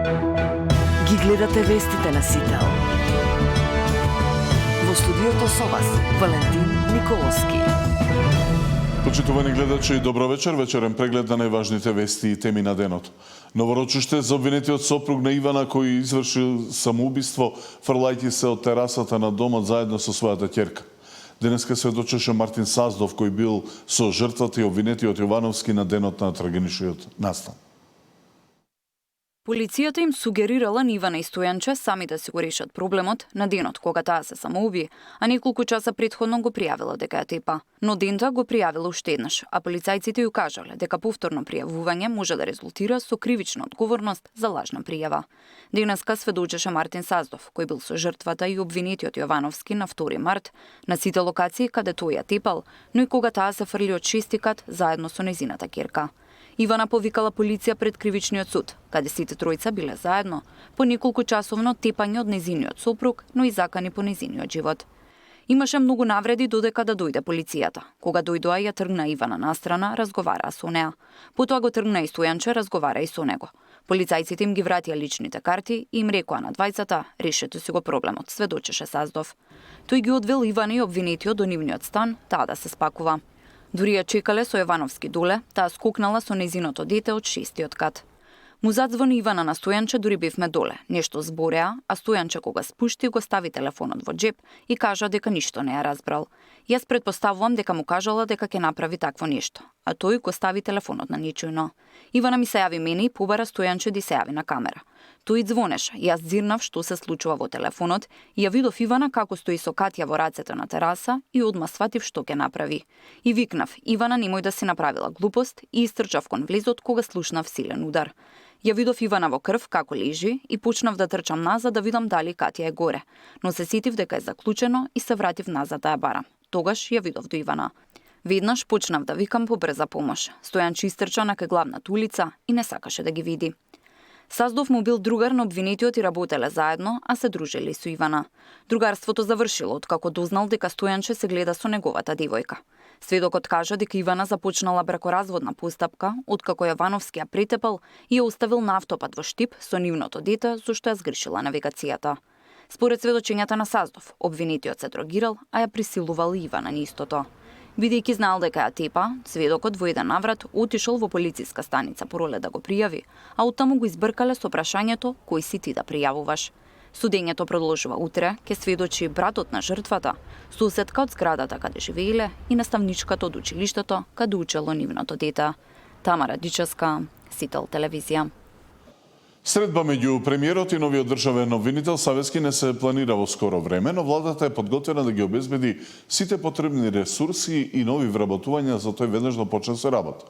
Ги гледате вестите на Сител. Во студиото со вас, Валентин Николовски. Почитувани гледачи, добро вечер. Вечерен преглед на најважните вести и теми на денот. Новорочиште за обвинетиот сопруг на Ивана кој извршил самоубиство фрлајќи се од терасата на домот заедно со својата ќерка. Денеска сведочеше Мартин Саздов кој бил со жртвата и обвинетиот Јовановски на денот на трагичниот настан. Полицијата им сугерирала на Ивана и Стојанче сами да си го решат проблемот на денот кога таа се самоуби, а неколку часа претходно го пријавила дека ја тепа. Но дента го пријавила уште еднаш, а полицајците ја кажале дека повторно пријавување може да резултира со кривична одговорност за лажна пријава. Денеска сведочеше Мартин Саздов, кој бил со жртвата и обвинетиот Јовановски на 2 март на сите локации каде тој ја тепал, но и кога таа се фрли од 6 кат заедно со нејзината ќерка. Ивана повикала полиција пред кривичниот суд, каде сите тројца биле заедно, по неколку часовно тепање од нејзиниот сопруг, но и закани по нејзиниот живот. Имаше многу навреди додека да дојде полицијата. Кога дојдоа ја тргна Ивана настрана, разговараа со неа. Потоа го тргна и Стојанче, разговара и со него. Полицајците им ги вратија личните карти и им рекоа на двајцата, решете си го проблемот, сведочеше Саздов. Тој ги одвел Ивана и обвинетиот до нивниот стан, таа да се спакува. Дури ја чекале со Јовановски доле, таа скокнала со нејзиното дете од 6-тиот кат. Му задзвони Ивана на Стојанче, дури бевме доле. Нешто збореа, а Стојанче кога спушти го стави телефонот во џеб и кажа дека ништо не ја разбрал. Јас предпоставувам дека му кажала дека ќе направи такво нешто, а тој го стави телефонот на нечујно. Ивана ми се јави мене и побара Стојанче да се јави на камера. Тој звонеше, јас зирнав што се случува во телефонот и ја видов Ивана како стои со Катја во рацете на тераса и одма сватив што ќе направи. И викнав, Ивана немој да си направила глупост и истрчав кон влезот кога слушнав силен удар. Ја видов Ивана во крв како лежи и почнав да трчам назад да видам дали Катја е горе, но се сетив дека е заклучено и се вратив назад да ја барам. Тогаш ја видов до Ивана. Веднаш почнав да викам по брза помош. Стојанче истрча на кај главната улица и не сакаше да ги види. Саздов му бил другар на обвинетиот и работеле заедно, а се дружели со Ивана. Другарството завршило откако дознал дека Стојанче се гледа со неговата девојка. Сведокот кажа дека Ивана започнала бракоразводна постапка, откако Јовановски ја претепал и ја оставил на автопат во Штип со нивното дете, зашто ја сгрешила навигацијата. Според сведочењата на Саздов, обвинетиот се дрогирал, а ја присилувал Ивана на истото. Бидејќи знаел дека ја тепа, сведокот во еден наврат отишол во полициска станица Пороле да го пријави, а оттаму го избркале со прашањето кој си ти да пријавуваш. Судењето продолжува утре, ке сведочи братот на жртвата, соседка од зградата каде живееле и наставничката од училиштето каде учело нивното дете. Тамара Дичевска, Сител телевизија. Средба меѓу премиерот и новиот државен обвинител Савески не се планира во скоро време, но владата е подготвена да ги обезбеди сите потребни ресурси и нови вработувања за тој веднаш да почне се работа.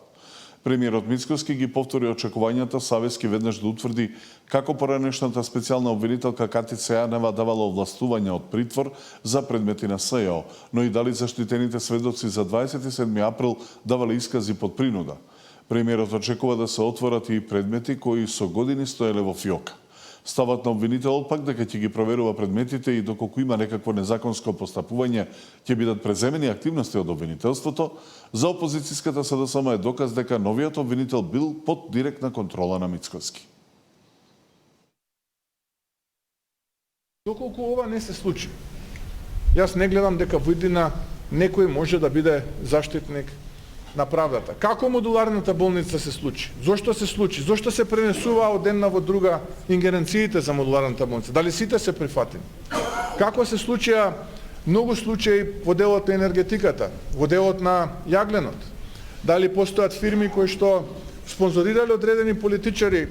Премиерот Мицкоски ги повтори очекувањата Савески веднаш да утврди како поранешната специјална обвинителка Катица Јанева давала овластување од притвор за предмети на СЈО, но и дали заштитените сведоци за 27 април давале искази под принуда. Премиерот очекува да се отворат и предмети кои со години стоеле во фиока. Ставот на обвинителот пак дека ќе ги проверува предметите и доколку има некакво незаконско постапување, ќе бидат преземени активности од обвинителството. За опозицијската СДСМ е доказ дека новиот обвинител бил под директна контрола на Мицкоски. Доколку ова не се случи, јас не гледам дека во иднина некој може да биде заштитник на правдата. Како модуларната болница се случи? Зошто се случи? Зошто се пренесува од една во друга ингеренциите за модуларната болница? Дали сите се прифатени? Како се случија многу случаи во делот на енергетиката, во делот на јагленот? Дали постојат фирми кои што спонзорирале одредени политичари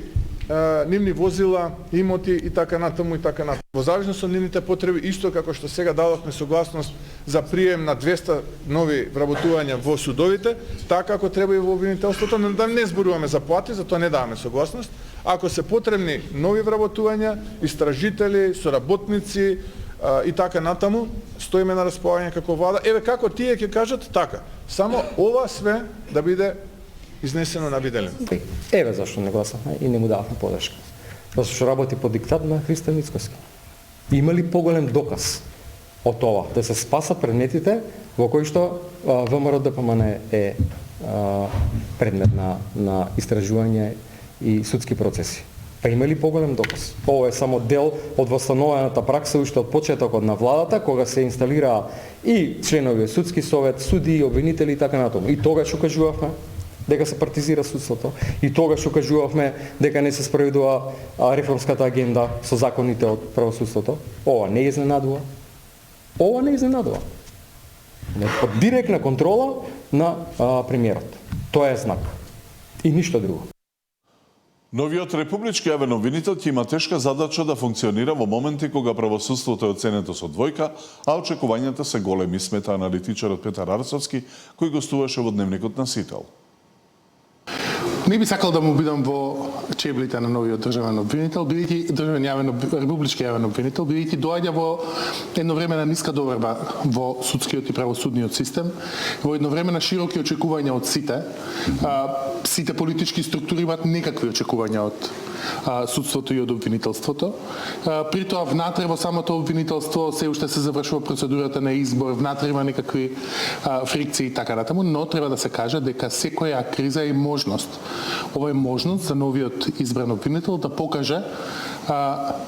нивни возила, имоти и така натаму и така натаму. Во зависност од нивните потреби, исто како што сега дадовме согласност за прием на 200 нови вработувања во судовите, така како треба и во обвинителството, да не зборуваме за плати, за тоа не даваме согласност. Ако се потребни нови вработувања, истражители, соработници и така натаму, стоиме на располагање како влада. Еве како тие ќе кажат така. Само ова све да биде изнесено на виделен. Еве зашто не гласавме и не му дававме подршка. Зашто што работи по диктат на Христо Мицкоски. Има ли поголем доказ од ова да се спасат предметите во кои што ВМРО-ДПМН е предмет на истражување и судски процеси? Па има ли поголем доказ? Ова е само дел од восстановената пракса уште од почетокот на владата, кога се инсталираа и членови од судски совет, суди, обвинители и така натаму. И тогаш укажувавме дека се партизира судството. И тогаш укажувавме дека не се спроведува реформската агенда со законите од правосудството. Ова не изненадува. Ова не изненадува. Под директна контрола на премиерот. Тоа е знак. И ништо друго. Новиот републички јавен обвинител ќе има тешка задача да функционира во моменти кога правосудството е оценето со двојка, а очекувањата се големи, смета аналитичарот Петар Арцовски, кој гостуваше во Дневникот на Сител. Не би сакал да му бидам во чеблите на новиот државен обвинител, бидејќи републички јавен обвинител, бидејќи доаѓа во едновремена ниска доверба во судскиот и правосудниот систем, во едновремена широки очекувања од сите. Сите политички структури имаат некакви очекувања од судството и од обвинителството. При тоа внатре во самото обвинителство се уште се завршува процедурата на избор, внатре има некакви фрикции и така натаму, но треба да се каже дека секоја криза е можност. Ова е можност за новиот избран обвинител да покаже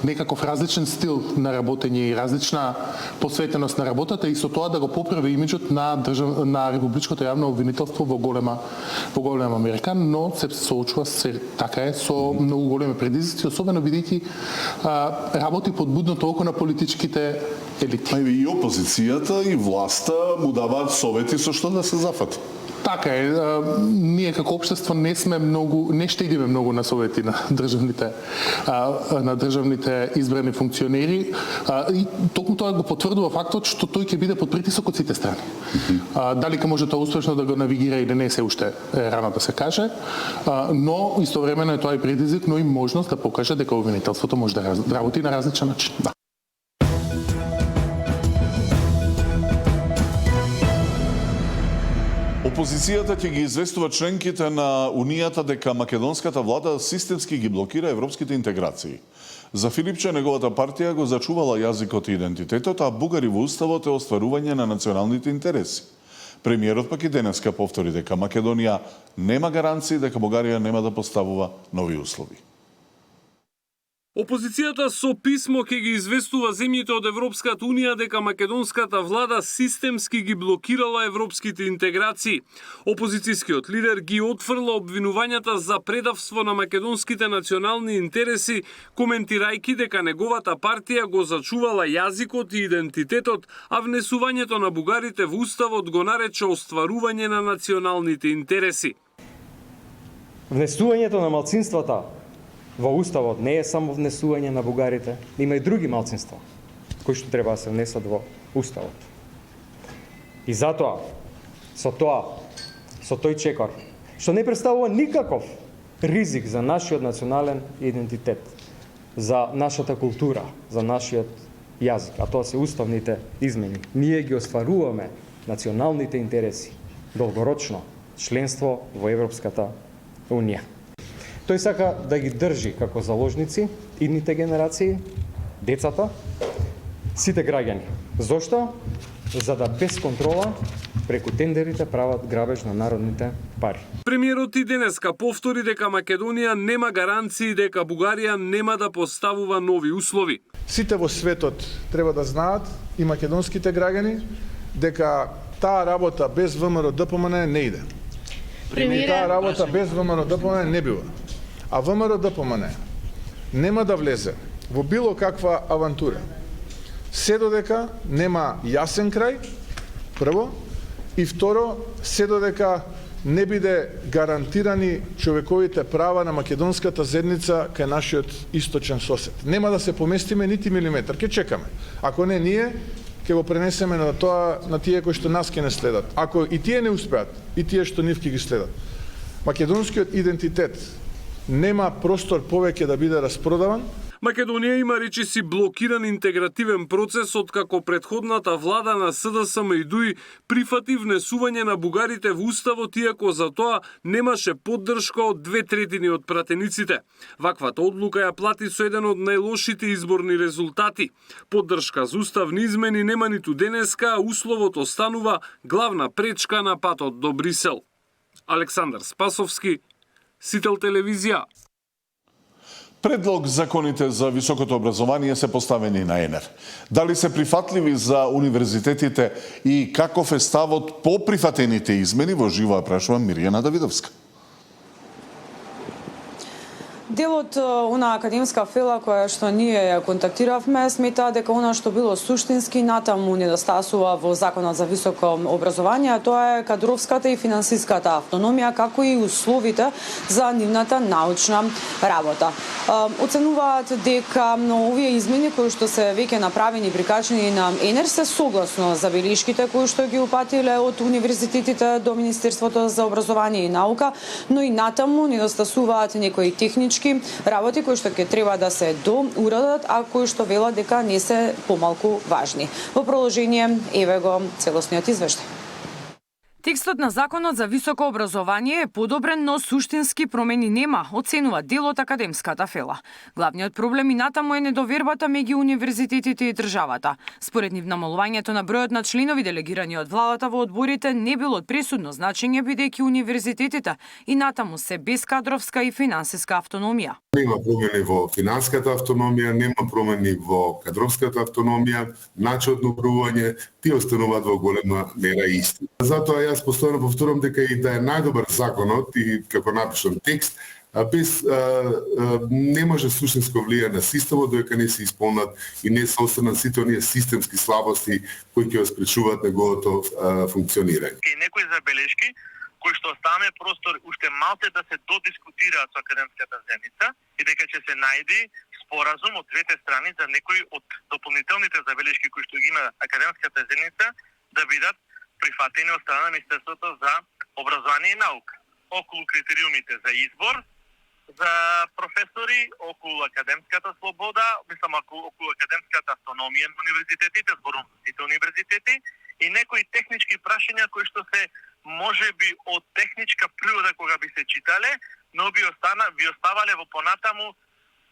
некаков различен стил на работење и различна посветеност на работата и со тоа да го поправи имиџот на републичкото јавно обвинителство во голема мерка, но се соочува така е со многу големи предизвици, особено бидејќи работи под будното око на политичките елити. И опозицијата и власта му даваат совети со што да се зафати. Така е, ние како општество не штедиме многу на совети на државните избрани функционери и токму тоа го потврдува фактот што тој ќе биде под притисок од сите страни. Дали ќе може тоа успешно да го навигира или не се уште рано да се каже, но истовремено е тоа и предизвик, но и можност да покаже дека обвинителството може да работи на различен начин. Опозицијата ќе ги известува членките на Унијата дека македонската влада системски ги блокира европските интеграции. За Филипче неговата партија го зачувала јазикот и идентитетот, а бугари во уставот е остварување на националните интереси. Премиерот пак и денеска повтори дека Македонија нема гаранции дека Бугарија нема да поставува нови услови. Опозицијата со писмо ќе ги известува земјите од Европската Унија дека македонската влада системски ги блокирала европските интеграции. Опозицијскиот лидер ги отфрла обвинувањата за предавство на македонските национални интереси, коментирајќи дека неговата партија го зачувала јазикот и идентитетот, а внесувањето на бугарите во уставот го нарече остварување на националните интереси. Внесувањето на малцинствата во уставот не е само внесување на бугарите, има и други малцинства кои што треба да се внесат во уставот. И затоа, со тој чекор, што не представува никаков ризик за нашиот национален идентитет, за нашата култура, за нашиот јазик, а тоа се уставните измени. Ние ги остваруваме националните интереси, долгорочно членство во Европската Унија. Тој сака да ги држи како заложници идните генерации, децата, сите граѓани. Зошто? За да без контрола преку тендерите прават грабеж на народните пари. Премиерот и денеска повтори дека Македонија нема гаранции дека Бугарија нема да поставува нови услови. Сите во светот треба да знаат, и македонските граѓани, дека таа работа без ВМРО ДПМН не иде. Таа работа без ВМРО ДПМН не бива. А ВМРО ДПМН нема да влезе во било каква авантура се додека нема јасен крај, прво, и второ, се додека не биде гарантирани човековите права на македонската заедница кај нашиот источен сосед. Нема да се поместиме нити милиметар, ќе чекаме. Ако не ние, ќе го пренесеме на тоа на тие кои што нас ќе не следат. Ако и тие не успеат, и тие што нив ќе ги следат. Македонскиот идентитет нема простор повеќе да биде распродаван. Македонија има речиси блокиран интегративен процес откако претходната влада на СДСМ и ДУИ прифати внесување на бугарите во уставот, иако за тоа немаше поддршка од 2/3 од пратениците. Ваквата одлука ја плати со еден од најлошите изборни резултати. Поддршка за уставни измени нема ниту денеска, а условот останува главна пречка на патот до Брисел. Александар Спасовски, Сител телевизија. Предлог законите за високото образование се поставени на ЕНЕР. Дали се прифатливи за универзитетите и каков е ставот по прифатените измени, во живо ја прашува Миријана Давидовска. Делот она академска фела која што ние ја контактиравме смета дека она што било суштински натаму недостасува во Законот за високо образование, тоа е кадровската и финансиската автономија, како и условите за нивната научна работа. Оценуваат дека овие измени кои што се веќе направени и прикачени на ЕНЕР се согласно забелишките кои што ги упатиле од универзитетите до Министерството за образование и наука, но и натаму недостасуваат некои технички работи кои што ќе треба да се доурадат, а кои што велат дека не се помалку важни. Во продолжение, еве го целосниот извештај. Текстот на Законот за високо образование е подобрен, но суштински промени нема, оценува дел од академската фела. Главниот проблем и натаму е недовербата меѓу универзитетите и државата. Според нив намалувањето на бројот на членови делегирани од владата во одборите не било од пресудно значење, бидејќи универзитетите и натаму се без кадровска и финансиска автономија. Нема промени во финансиската автономија, нема промени во кадровската автономија, начинот на управување, тие остануваат во голема мера исти. Затоа јас постојано повторувам дека и да е најдобар законот и како напишан текст, без не може суштинско влијае на системот додека не се исполнат и не се останат сите оние системски слабости кои ќе го спречуваат неговото функционирање. И некои забелешки кои што оставаме простор уште малце да се додискутираат со академската заедница и дека ќе се најди споразум од двете страни за некои од дополнителните забелешки кои што ги има академската заедница да бидат прифатени од страна на Министерството за образование и наука. Околу критериумите за избор, за професори, околу академската слобода, мислам околу академската автономија на универзитетите, зборувам за сите универзитети, и некои технички прашања кои што се можеби од техничка природа кога би се читале, но би оставале во понатаму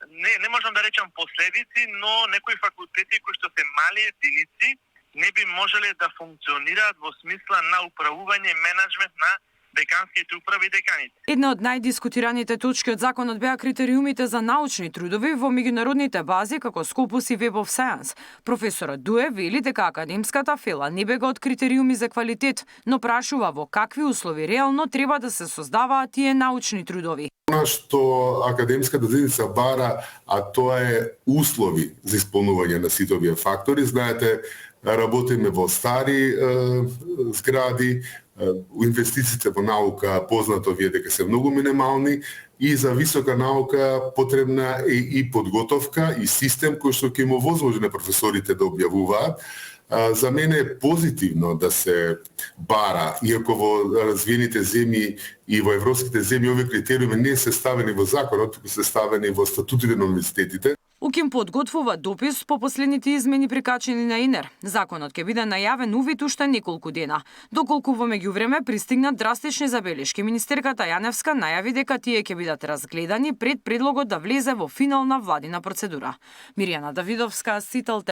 не можам да речам последици, но некои факултети кои што се мали единици не би можеле да функционираат во смисла на управување и менеджмент на деканските управи и деканите. Една од најдискутираните точки од законот беа критериумите за научни трудови во меѓународните бази како Scopus и Web of Science. Професорот Дуе вели дека академската фела не бега од критериуми за квалитет, но прашува во какви услови реално треба да се создаваат тие научни трудови. Она што академската заедница бара, а тоа е услови за исполнување на сите овие фактори. Знаете, работиме во стари згради, инвестициите во наука познато вие дека се многу минимални и за висока наука потребна е и подготовка и систем кој што ќе им овозможи на професорите да објавуваат. За мене е позитивно да се бара, иако во развиените земји и во европските земји овие критериуми не се ставени во законот, туку се ставени во статутите на универзитетите. УКИМ подготвува допис по последните измени прикачени на ЕНЕР. Законот ќе биде најавен увид уште неколку дена. Доколку во меѓувреме пристигнат драстични забелешки, министерката Јаневска најави дека тие ќе бидат разгледани пред предлогот да влезе во финална владина процедура. Миријана Давидовска, Сител.